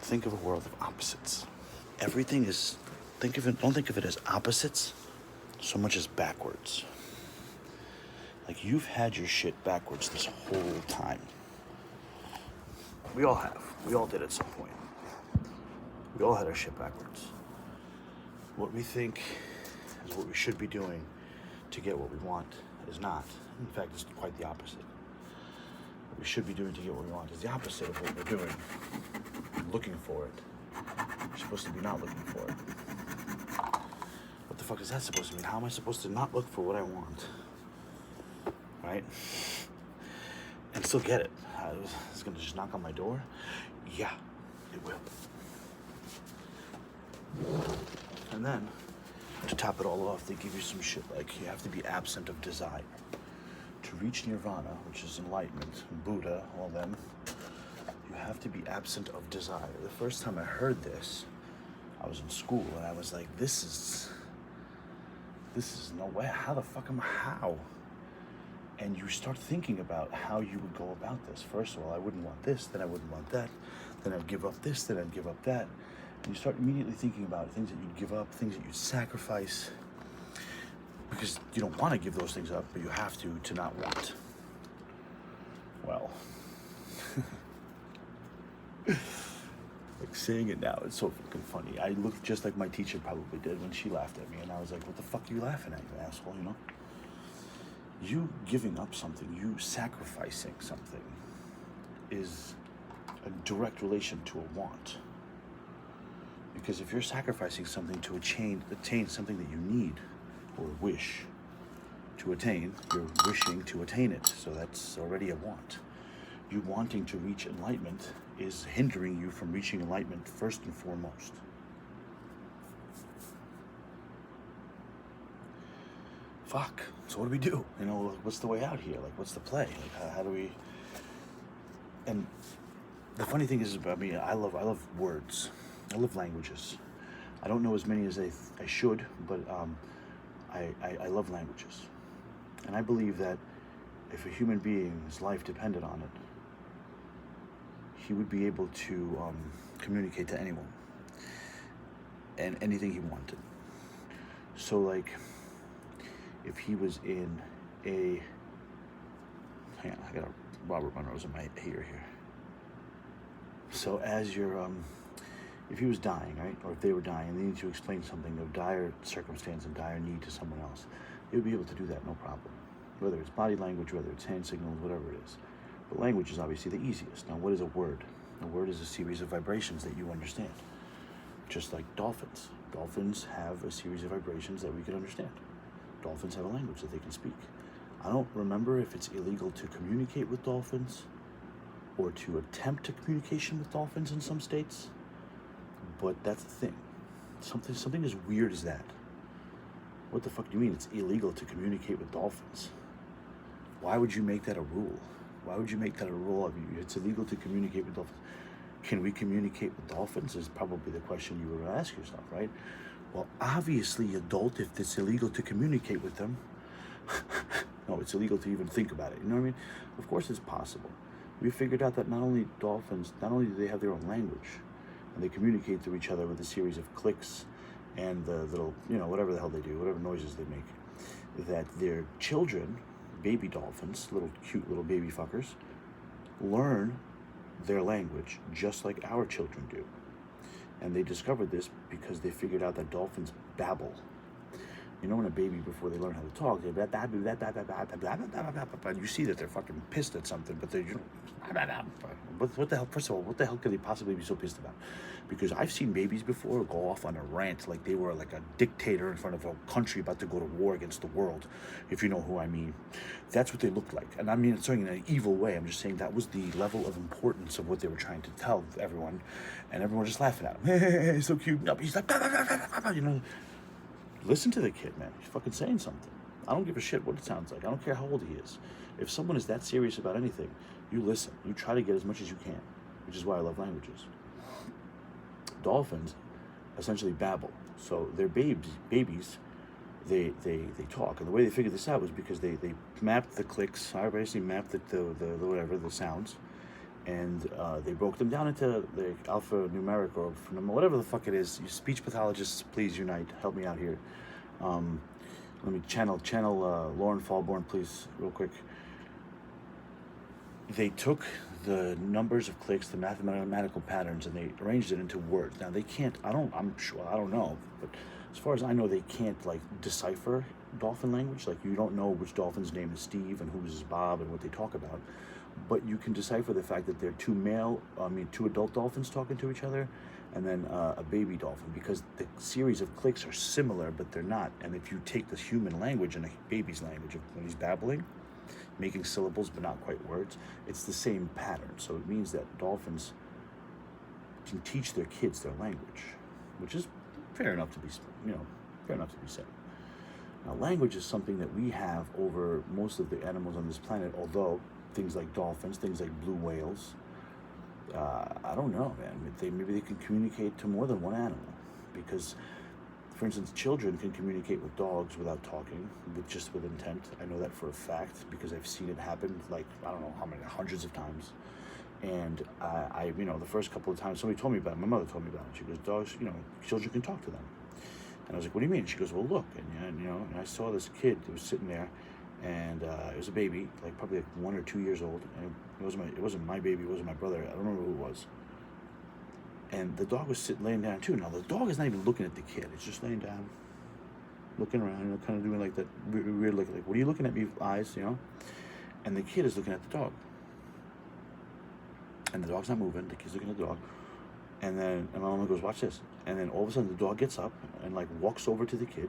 think of a world of opposites. Everything is, don't think of it as opposites so much as backwards. Like, you've had your shit backwards this whole time. We all have. We all did at some point. We all had our shit backwards. What we think is what we should be doing to get what we want is not. In fact, it's quite the opposite. What we should be doing to get what we want is the opposite of what we're doing. Looking for it. We're supposed to be not looking for it. What the fuck is that supposed to mean? How am I supposed to not look for what I want? Right? And still get it. It's gonna just knock on my door? Yeah, it will. And then, to top it all off, they give you some shit like you have to be absent of desire. To reach nirvana, which is enlightenment, Buddha, all them, you have to be absent of desire. The first time I heard this, I was in school and I was like, this is no way. How the fuck how? And you start thinking about how you would go about this. First of all, I wouldn't want this, then I wouldn't want that, then I'd give up this, then I'd give up that. And you start immediately thinking about things that you'd give up, things that you'd sacrifice, because you don't want to give those things up, but you have to not want. Well, like saying it now, it's so fucking funny. I look just like my teacher probably did when she laughed at me, and I was like, what the fuck are you laughing at, you asshole, you know? You giving up something, you sacrificing something is a direct relation to a want. Because if you're sacrificing something to attain something that you need or wish to attain, you're wishing to attain it. So that's already a want. You wanting to reach enlightenment is hindering you from reaching enlightenment first and foremost. Fuck. So what do we do? You know, what's the way out here? Like, what's the play? Like, how do we? And the funny thing is about me, I love words. I love languages. I don't know as many as I should, but I love languages. And I believe that if a human being's life depended on it, he would be able to communicate to anyone and anything he wanted. So, like, if he was in a... Hang on, I got a Robert Monroe's in my ear here. So as you're... if he was dying, right, or if they were dying, and they need to explain something of dire circumstance and dire need to someone else, they would be able to do that no problem. Whether it's body language, whether it's hand signals, whatever it is. But language is obviously the easiest. Now, what is a word? A word is a series of vibrations that you understand. Just like dolphins. Dolphins have a series of vibrations that we can understand. Dolphins have a language that they can speak. I don't remember if it's illegal to communicate with dolphins or to attempt a communication with dolphins in some states. But that's the thing. Something as weird as that. What the fuck do you mean it's illegal to communicate with dolphins? Why would you make that a rule? Why would you make that a rule? I mean, it's illegal to communicate with dolphins. Can we communicate with dolphins is probably the question you were going to ask yourself, right? Well, obviously, adult, if it's illegal to communicate with them, no, it's illegal to even think about it. You know what I mean? Of course it's possible. We figured out that not only dolphins, not only do they have their own language, and they communicate to each other with a series of clicks and the little, you know, whatever the hell they do, whatever noises they make, that their children, baby dolphins, little cute little baby fuckers, learn their language just like our children do. And they discovered this because they figured out that dolphins babble. You know, when a baby, before they learn how to talk, they blah, blah, blah, blah, blah, blah, blah, blah, blah, blah, blah, and you see that they're fucking pissed at something, but they're, you know, what the hell, first of all, what the hell could they possibly be so pissed about? Because I've seen babies before go off on a rant like they were like a dictator in front of a country about to go to war against the world, if you know who I mean. That's what they looked like. And I mean, it's saying in an evil way. I'm just saying that was the level of importance of what they were trying to tell everyone, and everyone was just laughing at him. Hey, he's so cute. No, he's like, you know. Listen to the kid, man. He's fucking saying something. I don't give a shit what it sounds like. I don't care how old he is. If someone is that serious about anything, you listen. You try to get as much as you can, which is why I love languages. Dolphins essentially babble. So they're babies, they talk. And the way they figured this out was because they mapped the clicks, I basically mapped the whatever, the sounds, and they broke them down into the alphanumeric or whatever the fuck it is. You speech pathologists, please unite, help me out here. Let me channel Lauren Fallborn, please, real quick. They took the numbers of clicks, the mathematical patterns, and they arranged it into words. Now they can't. I'm sure. I don't know, but as far as I know, they can't like decipher dolphin language. Like you don't know which dolphin's name is Steve and whose is Bob and what they talk about, but you can decipher the fact that they're two adult dolphins talking to each other, and then a baby dolphin, because the series of clicks are similar, but they're not. And if you take the human language and a baby's language, when he's babbling, making syllables but not quite words, it's the same pattern. So it means that dolphins can teach their kids their language, which is fair enough to be said. Now, language is something that we have over most of the animals on this planet, although things like dolphins, things like blue whales, I don't know, man. Maybe they can communicate to more than one animal, because, for instance, children can communicate with dogs without talking, with intent. I know that for a fact because I've seen it happen, like, I don't know how many, hundreds of times. And I the first couple of times somebody told me about it, my mother told me about it. She goes, dogs, children can talk to them. And I was like, what do you mean? She goes, well, look. And I saw this kid that was sitting there, and it was a baby, like probably like 1 or 2 years old. And it wasn't my baby, it wasn't my brother. I don't remember who it was. And the dog was laying down too. Now the dog is not even looking at the kid; it's just laying down, looking around, kind of doing like that weird, like, what are you looking at me, eyes, And the kid is looking at the dog, and the dog's not moving. The kid's looking at the dog, and my mama goes, "Watch this." And then all of a sudden, the dog gets up and like walks over to the kid,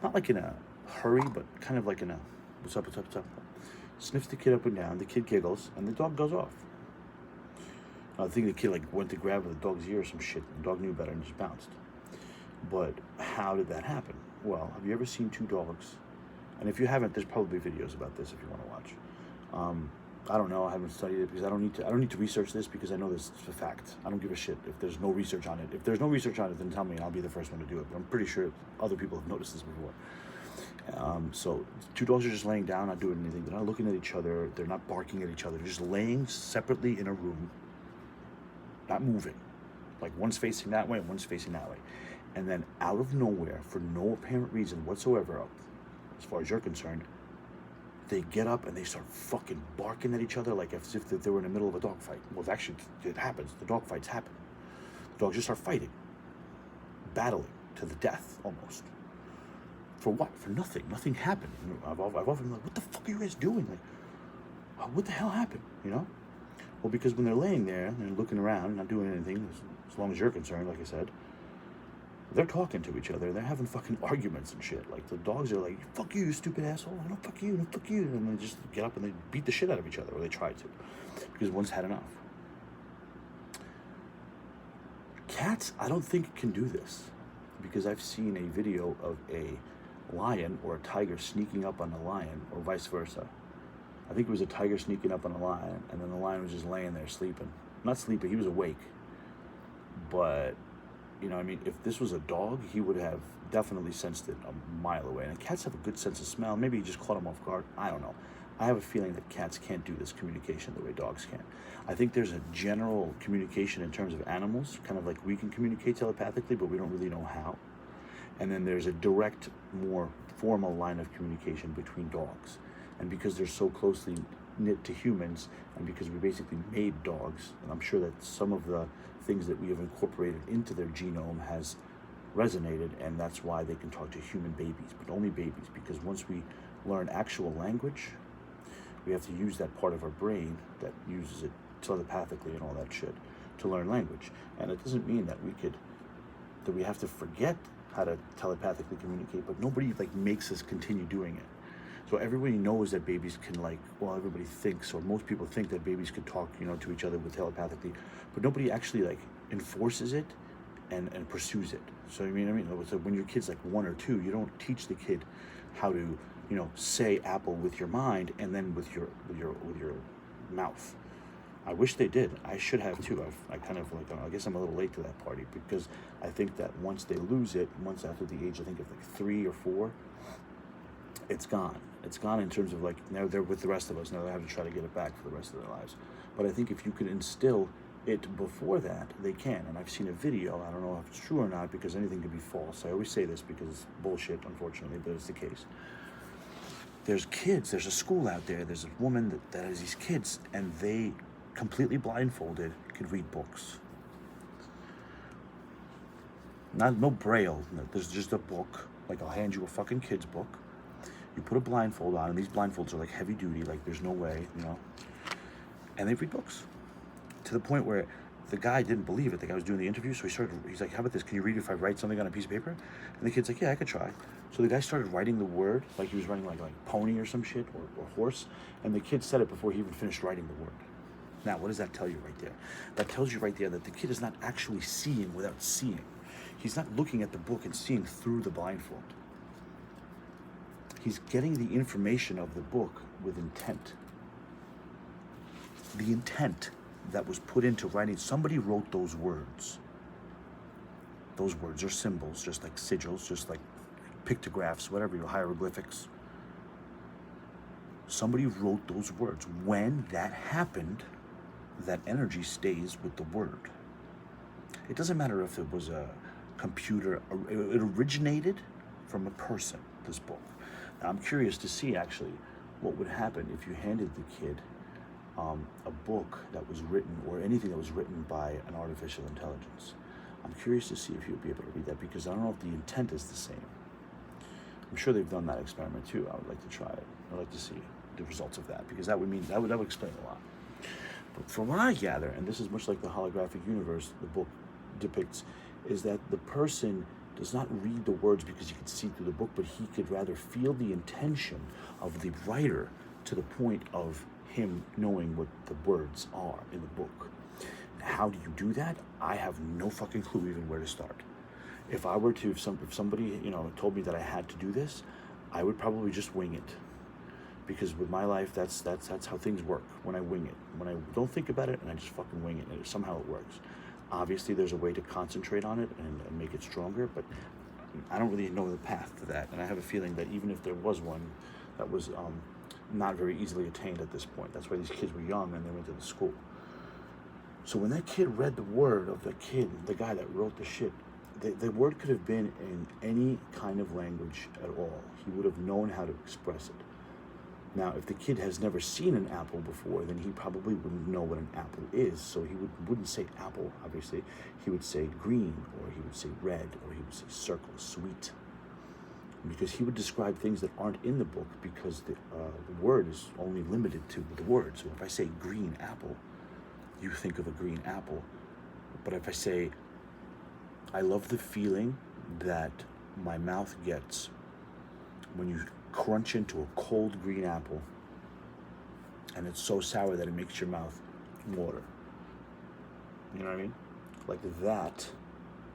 not like in a hurry, but kind of like in a what's up, sniffs the kid up and down. The kid giggles, and the dog goes off. I think the kid like went to grab the dog's ear or some shit. The dog knew better and just bounced. But how did that happen? Well, have you ever seen two dogs? And if you haven't, there's probably videos about this if you want to watch. I don't know. I haven't studied it because I don't need to research this, because I know this is a fact. I don't give a shit if there's no research on it. If there's no research on it, then tell me and I'll be the first one to do it. But I'm pretty sure other people have noticed this before. So two dogs are just laying down, not doing anything. They're not looking at each other. They're not barking at each other. They're just laying separately in a room, not moving. Like one's facing that way and one's facing that way. And then out of nowhere, for no apparent reason whatsoever, as far as you're concerned, they get up and they start fucking barking at each other like as if they were in the middle of a dog fight. Well, actually, it happens. The dog fights happen. The dogs just start fighting, battling to the death almost. For what? For nothing. Nothing happened. I've often been like, what the fuck are you guys doing? Like, what the hell happened? Well, because when they're laying there and looking around, not doing anything, as long as you're concerned, like I said, they're talking to each other. They're having fucking arguments and shit. Like, the dogs are like, fuck you, you stupid asshole. No, fuck you, no, fuck you. And they just get up and they beat the shit out of each other, or they try to, because one's had enough. Cats, I don't think can do this, because I've seen a video of a lion or a tiger sneaking up on a lion, or vice versa. I think it was a tiger sneaking up on a lion, and then the lion was just laying there sleeping. Not sleeping, he was awake. But, if this was a dog, he would have definitely sensed it a mile away. And cats have a good sense of smell. Maybe he just caught him off guard. I don't know. I have a feeling that cats can't do this communication the way dogs can. I think there's a general communication in terms of animals, kind of like we can communicate telepathically, but we don't really know how. And then there's a direct, more formal line of communication between dogs. And because they're so closely knit to humans, and because we basically made dogs, and I'm sure that some of the things that we have incorporated into their genome has resonated, and that's why they can talk to human babies, but only babies, because once we learn actual language, we have to use that part of our brain that uses it telepathically and all that shit to learn language. And it doesn't mean that we have to forget how to telepathically communicate, but nobody makes us continue doing it. So everybody knows that babies can everybody thinks, or most people think that babies can talk, to each other with telepathically, but nobody actually enforces it and pursues it. So so when your kid's 1 or 2, you don't teach the kid how to, say apple with your mind and then with your mouth. I wish they did. I should have too. I guess I'm a little late to that party, because I think that once they lose it, once after the age, I think of 3 or 4, it's gone. It's gone in terms of like now they're with the rest of us. Now they have to try to get it back for the rest of their lives. But I think if you could instill it before that, they can. And I've seen a video. I don't know if it's true or not because anything could be false. I always say this because it's bullshit, unfortunately, but it's the case. There's kids. There's a school out there. There's a woman that has these kids, and they completely blindfolded could read books. No braille. No, there's just a book. Like I'll hand you a fucking kid's book. You put a blindfold on, and these blindfolds are like heavy duty. Like there's no way, And they read books to the point where the guy didn't believe it. The guy was doing the interview, so he's like, "How about this? Can you read if I write something on a piece of paper?" And the kid's like, "Yeah, I could try." So the guy started writing the word, like he was writing like pony or some shit or horse, and the kid said it before he even finished writing the word. Now, what does that tell you right there? That tells you right there that the kid is not actually seeing without seeing. He's not looking at the book and seeing through the blindfold. He's getting the information of the book with intent. The intent that was put into writing, somebody wrote those words. Those words are symbols, just like sigils, just like pictographs, whatever, hieroglyphics. Somebody wrote those words. When that happened, that energy stays with the word. It doesn't matter if it was a computer, it originated from a person, this book. Now, I'm curious to see actually what would happen if you handed the kid a book that was written, or anything that was written by an artificial intelligence. I'm curious to see if he would be able to read that, because I don't know if the intent is the same. I'm sure they've done that experiment too. I would like to try it. I'd like to see the results of that, because that would explain a lot. But from what I gather, and this is much like the holographic universe the book depicts, is that the person does not read the words because he could see through the book, but he could rather feel the intention of the writer to the point of him knowing what the words are in the book. How do you do that? I have no fucking clue even where to start. If I were to, if somebody, told me that I had to do this, I would probably just wing it. Because with my life, that's how things work. When I wing it, when I don't think about it and I just fucking wing it, and somehow it works. Obviously, there's a way to concentrate on it and make it stronger, but I don't really know the path to that. And I have a feeling that even if there was one, that was not very easily attained at this point. That's why these kids were young and they went to the school. So when that kid read the word of the guy that wrote the shit, the word could have been in any kind of language at all. He would have known how to express it. Now, if the kid has never seen an apple before, then he probably wouldn't know what an apple is. So he wouldn't say apple, obviously. He would say green, or he would say red, or he would say circle, sweet. Because he would describe things that aren't in the book, because the word is only limited to the word. So if I say green apple, you think of a green apple. But if I say, I love the feeling that my mouth gets when you crunch into a cold green apple, and it's so sour that it makes your mouth water. You know what I mean? Like that,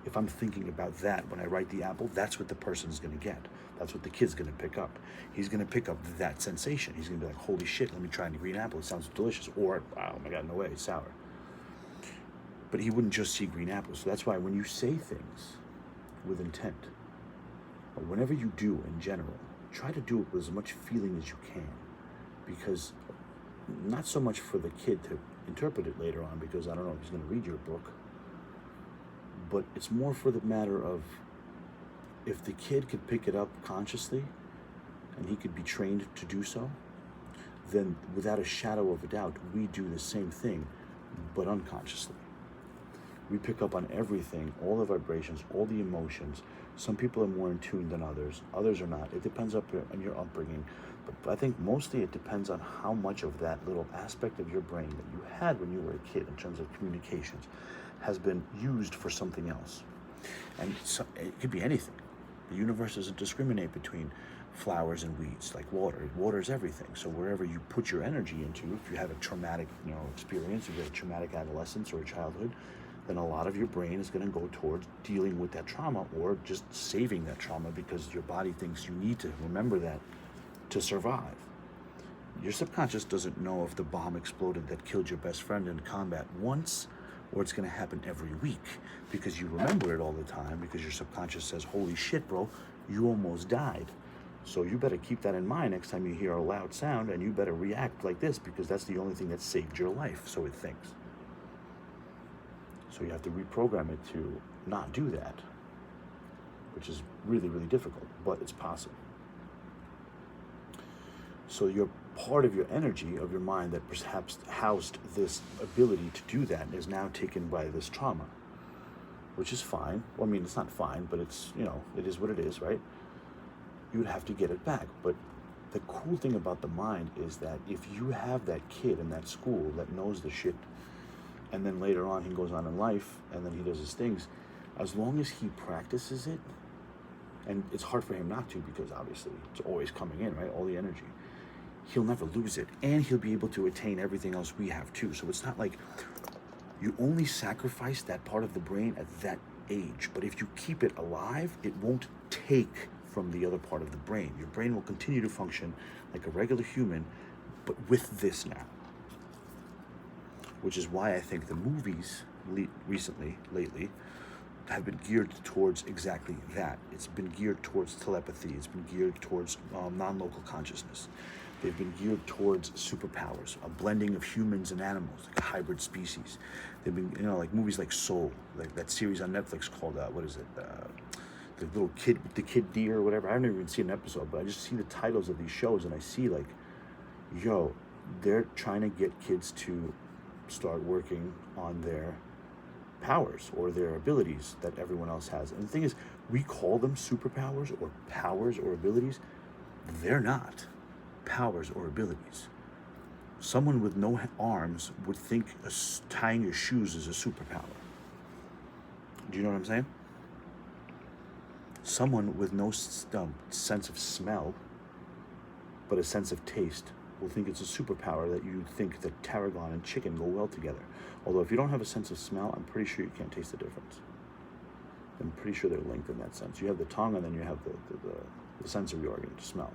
if I'm thinking about that when I write the apple, that's what the person's going to get. That's what the kid's going to pick up. He's going to pick up that sensation. He's going to be like, holy shit, let me try the green apple. It sounds delicious. Or, oh my God, no way, it's sour. But he wouldn't just see green apples. So that's why when you say things with intent, or whenever you do in general, try to do it with as much feeling as you can. Because not so much for the kid to interpret it later on, because I don't know if he's going to read your book, but it's more for the matter of, if the kid could pick it up consciously and he could be trained to do so, then without a shadow of a doubt, we do the same thing, but unconsciously. We pick up on everything, all the vibrations, all the emotions. Some people are more in tune than others. Others are not. It depends on your upbringing. But I think mostly it depends on how much of that little aspect of your brain that you had when you were a kid in terms of communications has been used for something else. And so, it could be anything. The universe doesn't discriminate between flowers and weeds, like water. Water is everything. So wherever you put your energy into, if you have a traumatic, experience, if you have a traumatic adolescence or a childhood, then a lot of your brain is going to go towards dealing with that trauma, or just saving that trauma, because your body thinks you need to remember that to survive. Your subconscious doesn't know if the bomb exploded that killed your best friend in combat once, or it's going to happen every week, because you remember it all the time, because your subconscious says, holy shit, bro, you almost died. So you better keep that in mind next time you hear a loud sound, and you better react like this, because that's the only thing that saved your life, so it thinks. So you have to reprogram it to not do that, which is really, really difficult, but it's possible. So your part of your energy, of your mind, that perhaps housed this ability to do that is now taken by this trauma, which is fine. Well, I mean, it's not fine, but it's, it is what it is, right? You would have to get it back. But the cool thing about the mind is that if you have that kid in that school that knows the shit, and then later on he goes on in life, and then he does his things, as long as he practices it, and it's hard for him not to, because obviously it's always coming in, right? All the energy. He'll never lose it, and he'll be able to attain everything else we have too. So it's not like you only sacrifice that part of the brain at that age, but if you keep it alive, it won't take from the other part of the brain. Your brain will continue to function like a regular human, but with this now. Which is why I think the movies lately, have been geared towards exactly that. It's been geared towards telepathy. It's been geared towards non-local consciousness. They've been geared towards superpowers, a blending of humans and animals, like a hybrid species. They've been, like movies like Soul, like that series on Netflix called, the little kid, the kid deer or whatever. I haven't even seen an episode, but I just see the titles of these shows, and I see like, they're trying to get kids to start working on their powers or their abilities that everyone else has. And the thing is, we call them superpowers or powers or abilities. They're not powers or abilities. Someone with no arms would think tying your shoes is a superpower. Do you know what I'm saying? Someone with no sense of smell, but a sense of taste, will think it's a superpower, that you think that tarragon and chicken go well together. Although if you don't have a sense of smell, I'm pretty sure you can't taste the difference. I'm pretty sure they're linked in that sense. You have the tongue, and then you have the sensory organ to smell,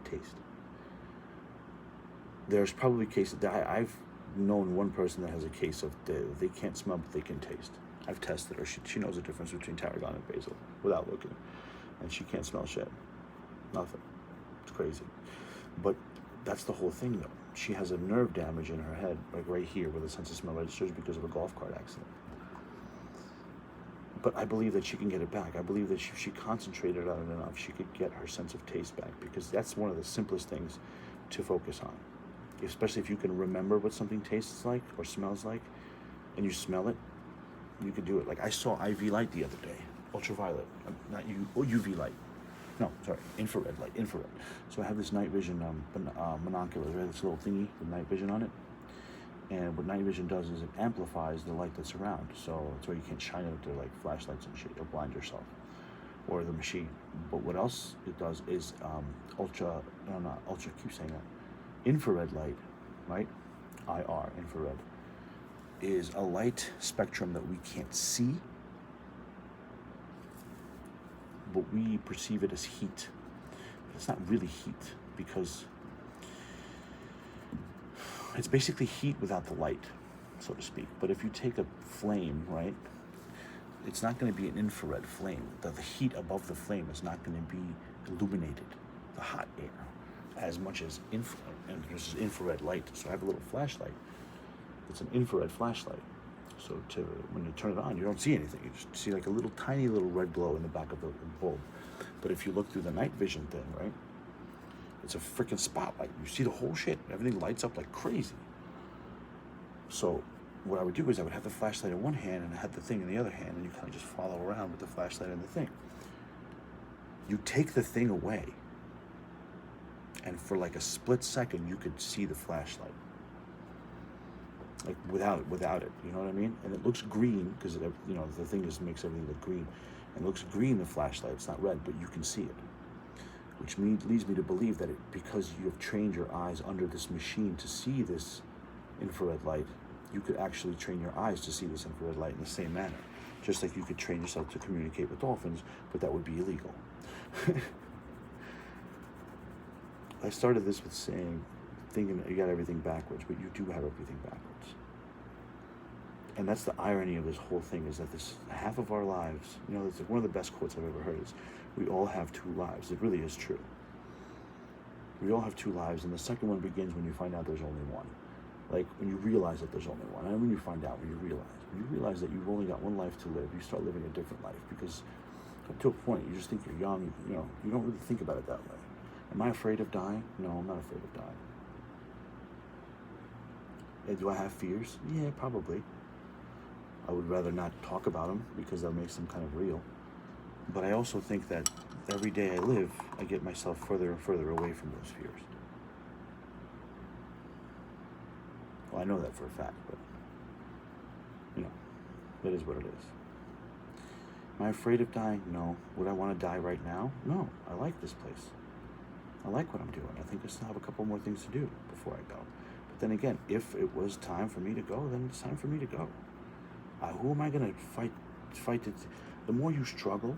taste. There's probably cases that I've known one person that has a case of they can't smell, but they can taste. I've tested her. She knows the difference between tarragon and basil without looking, and she can't smell shit. Nothing. It's crazy. But that's the whole thing, though. She has a nerve damage in her head, like right here, where the sense of smell registers, because of a golf cart accident. But I believe that she can get it back. I believe that if she concentrated on it enough, she could get her sense of taste back, because that's one of the simplest things to focus on. Especially if you can remember what something tastes like or smells like, and you smell it, you can do it. Like I saw IV light the other day, ultraviolet, UV light. No, sorry, infrared light, infrared. So I have this night vision monoculars, right? This little thingy with night vision on it. And what night vision does is it amplifies the light that's around. So that's why you can't shine it up to like flashlights and shit. You'll blind yourself or the machine. But what else it does is keep saying that. Infrared light, right? IR, infrared, is a light spectrum that we can't see, but we perceive it as heat. But it's not really heat, because it's basically heat without the light, so to speak. But if you take a flame, right, it's not going to be an infrared flame. The heat above the flame is not going to be illuminated, the hot air, as much as infrared. And there's infrared light. So I have a little flashlight. It's an infrared flashlight. So when you turn it on, you don't see anything. You just see like a little tiny little red glow in the back of the bulb. But if you look through the night vision thing, right, it's a freaking spotlight. You see the whole shit. Everything lights up like crazy. So what I would do is I would have the flashlight in one hand and I had the thing in the other hand, and you kind of just follow around with the flashlight and the thing. You take the thing away, and for like a split second, you could see the flashlight. Like without it, you know what I mean? And it looks green because the thing just makes everything look green. And it looks green, the flashlight, it's not red, but you can see it. Which leads me to believe that because you have trained your eyes under this machine to see this infrared light, you could actually train your eyes to see this infrared light in the same manner. Just like you could train yourself to communicate with dolphins, but that would be illegal. I started this with thinking you got everything backwards, but you do have everything backwards. And that's the irony of this whole thing, is that this half of our lives, it's like one of the best quotes I've ever heard is, we all have two lives. It really is true. We all have two lives, and the second one begins when you find out there's only one. Like when you realize that there's only one, and when you find out, when you realize that you've only got one life to live, you start living a different life, because up to a point, you just think you're young, you don't really think about it that way. Am I afraid of dying? No, I'm not afraid of dying. Do I have fears? Yeah, probably. I would rather not talk about them because that makes them kind of real. But I also think that every day I live, I get myself further and further away from those fears. Well, I know that for a fact, but, that is what it is. Am I afraid of dying? No. Would I want to die right now? No. I like this place. I like what I'm doing. I think I still have a couple more things to do before I go. But then again, if it was time for me to go, then it's time for me to go. Who am I going to fight it? The more you struggle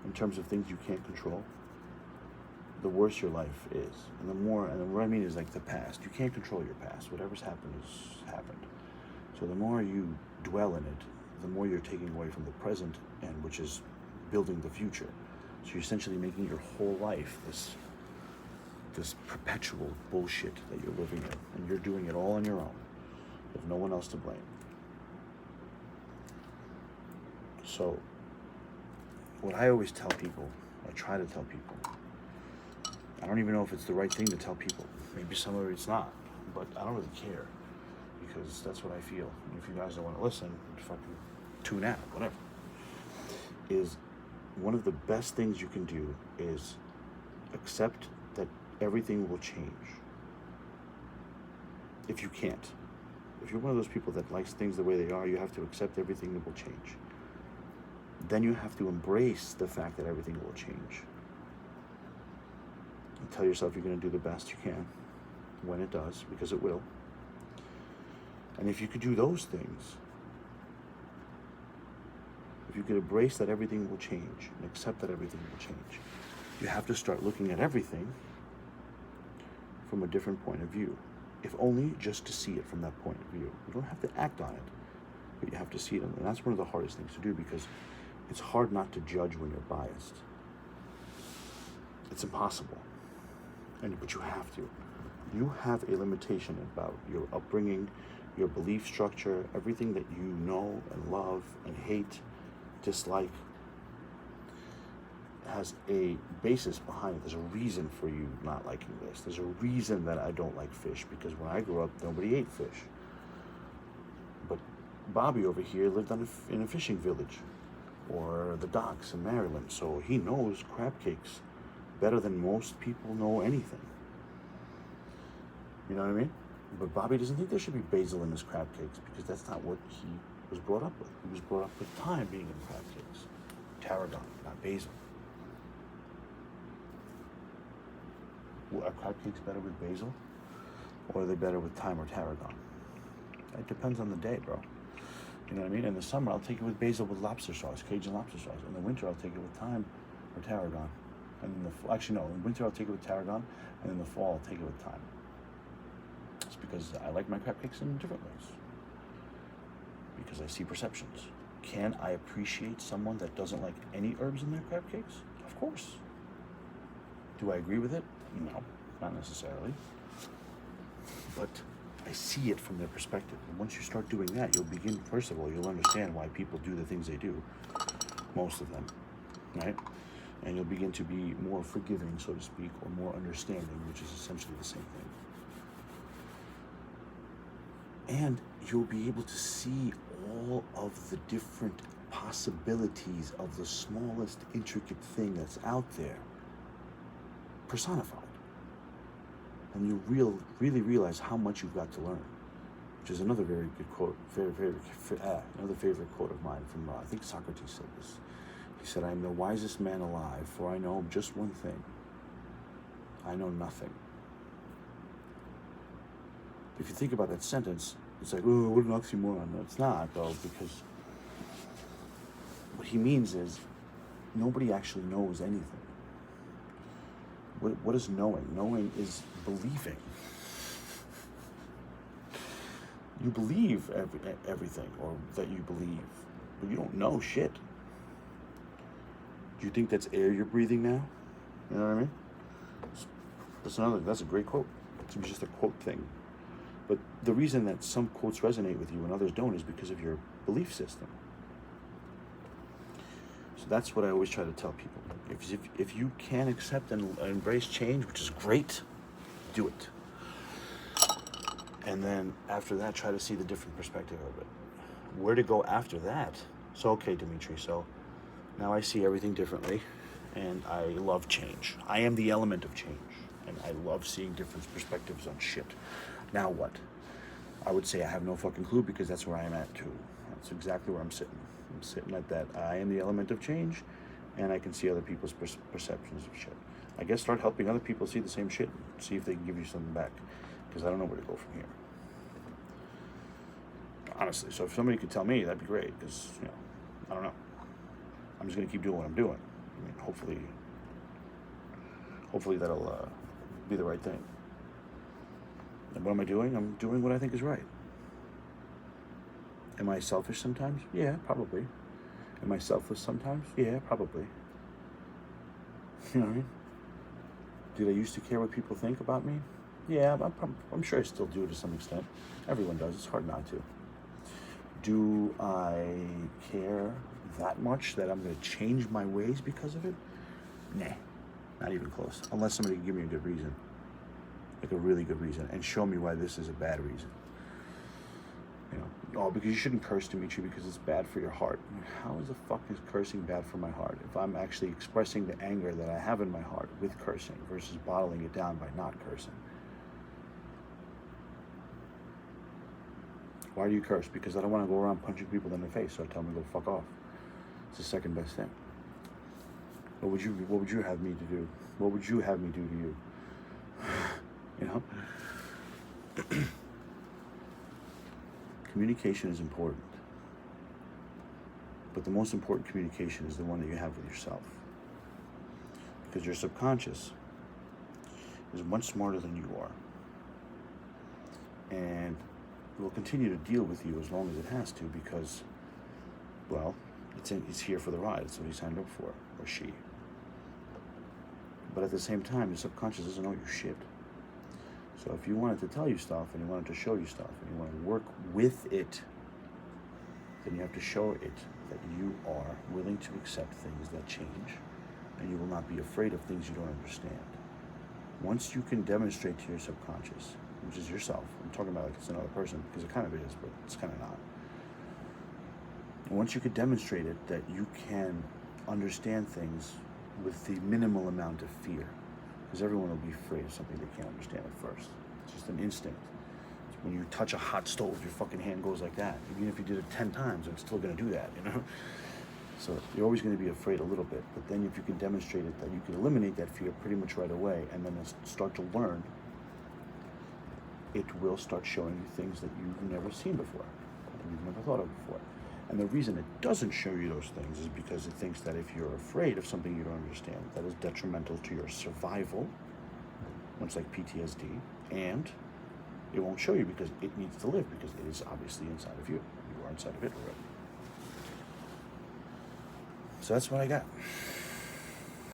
in terms of things you can't control, the worse your life is. And what I mean is like the past. You can't control your past. Whatever's happened has happened. So the more you dwell in it, the more you're taking away from the present, and which is building the future. So you're essentially making your whole life this perpetual bullshit that you're living in, and you're doing it all on your own. You have no one else to blame. So what I always tell people, I try to tell people, I don't even know if it's the right thing to tell people. Maybe some of it's not, but I don't really care, because that's what I feel. And if you guys don't want to listen, fucking tune out, whatever. Is one of the best things you can do is accept that everything will change. If you can't. If you're one of those people that likes things the way they are, you have to accept everything that will change. Then you have to embrace the fact that everything will change. And tell yourself you're going to do the best you can when it does, because it will. And if you could do those things, if you could embrace that everything will change and accept that everything will change, you have to start looking at everything from a different point of view. If only just to see it from that point of view. You don't have to act on it, but you have to see it. And that's one of the hardest things to do, because it's hard not to judge when you're biased. It's impossible. But you have to. You have a limitation about your upbringing, your belief structure, everything that you know and love and hate, dislike, has a basis behind it. There's a reason for you not liking this. There's a reason that I don't like fish, because when I grew up, nobody ate fish. But Bobby over here lived in a fishing village, or the docks in Maryland, so he knows crab cakes better than most people know anything. You know what I mean? But Bobby doesn't think there should be basil in his crab cakes, because that's not what he was brought up with. He was brought up with thyme being in crab cakes. Tarragon, not basil. Are crab cakes better with basil? Or are they better with thyme or tarragon? It depends on the day, bro. You know what I mean? In the summer, I'll take it with basil with lobster sauce, Cajun lobster sauce. In the winter, I'll take it with thyme or tarragon. And in in winter, I'll take it with tarragon. And in the fall, I'll take it with thyme. It's because I like my crab cakes in different ways. Because I see perceptions. Can I appreciate someone that doesn't like any herbs in their crab cakes? Of course. Do I agree with it? No, not necessarily. But I see it from their perspective. And once you start doing that, you'll begin, first of all, you'll understand why people do the things they do. Most of them, right? And you'll begin to be more forgiving, so to speak, or more understanding, which is essentially the same thing. And you'll be able to see all of the different possibilities of the smallest intricate thing that's out there personified. And you really realize how much you've got to learn, which is another very good quote, another favorite quote of mine from, I think Socrates said this. He said, "I am the wisest man alive, for I know just one thing. I know nothing." If you think about that sentence, it's like, oh, what an oxymoron. No, it's not, though, because what he means is nobody actually knows anything. What is knowing? Knowing is believing. You believe everything, or that you believe, but you don't know shit. Do you think that's air you're breathing now? You know what I mean? That's a great quote. It's just a quote thing. But the reason that some quotes resonate with you and others don't is because of your belief system. So that's what I always try to tell people. If you can accept and embrace change, which is great, do it. And then after that, try to see the different perspective of it. Where to go after that? So, okay, Dimitri, so now I see everything differently, and I love change. I am the element of change, and I love seeing different perspectives on shit. Now what? I would say I have no fucking clue, because that's where I am at too. That's exactly where I'm sitting. I'm sitting at that. I am the element of change, and I can see other people's perceptions of shit. I guess start helping other people see the same shit, see if they can give you something back, because I don't know where to go from here. Honestly, so if somebody could tell me, that'd be great, because, I don't know. I'm just going to keep doing what I'm doing. I mean, hopefully that'll be the right thing. And what am I doing? I'm doing what I think is right. Am I selfish sometimes? Yeah, probably. Am I selfless sometimes? Yeah, probably. You know what I mean? Did I used to care what people think about me? Yeah, I'm sure I still do to some extent. Everyone does. It's hard not to. Do I care that much that I'm going to change my ways because of it? Nah, not even close. Unless somebody can give me a good reason. Like a really good reason. And show me why this is a bad reason. Because you shouldn't curse, Dimitri, because it's bad for your heart. I mean, how is the fuck is cursing bad for my heart? If I'm actually expressing the anger that I have in my heart with cursing versus bottling it down by not cursing. Why do you curse? Because I don't want to go around punching people in the face, so I tell them to go fuck off. It's the second best thing. What would you have me to do? What would you have me do to you? Communication is important. But the most important communication is the one that you have with yourself. Because your subconscious is much smarter than you are. And it will continue to deal with you as long as it has to, because, well, it's here for the ride. It's what he signed up for, or she. But at the same time, your subconscious doesn't know your shit. So if you wanted to tell you stuff, and you wanted to show you stuff, and you want to work with it, then you have to show it that you are willing to accept things that change, and you will not be afraid of things you don't understand. Once you can demonstrate to your subconscious, which is yourself, I'm talking about like it's another person, because it kind of is, but it's kind of not. Once you can demonstrate it, that you can understand things with the minimal amount of fear, because everyone will be afraid of something they can't understand at first. It's just an instinct. It's when you touch a hot stove, your fucking hand goes like that. Even if you did it 10 times, it's still going to do that, So you're always going to be afraid a little bit. But then if you can demonstrate it, that you can eliminate that fear pretty much right away, and then start to learn, it will start showing you things that you've never seen before, that you've never thought of before. And the reason it doesn't show you those things is because it thinks that if you're afraid of something you don't understand, that is detrimental to your survival, much like PTSD, and it won't show you because it needs to live, because it is obviously inside of you. You are inside of it already. So that's what I got.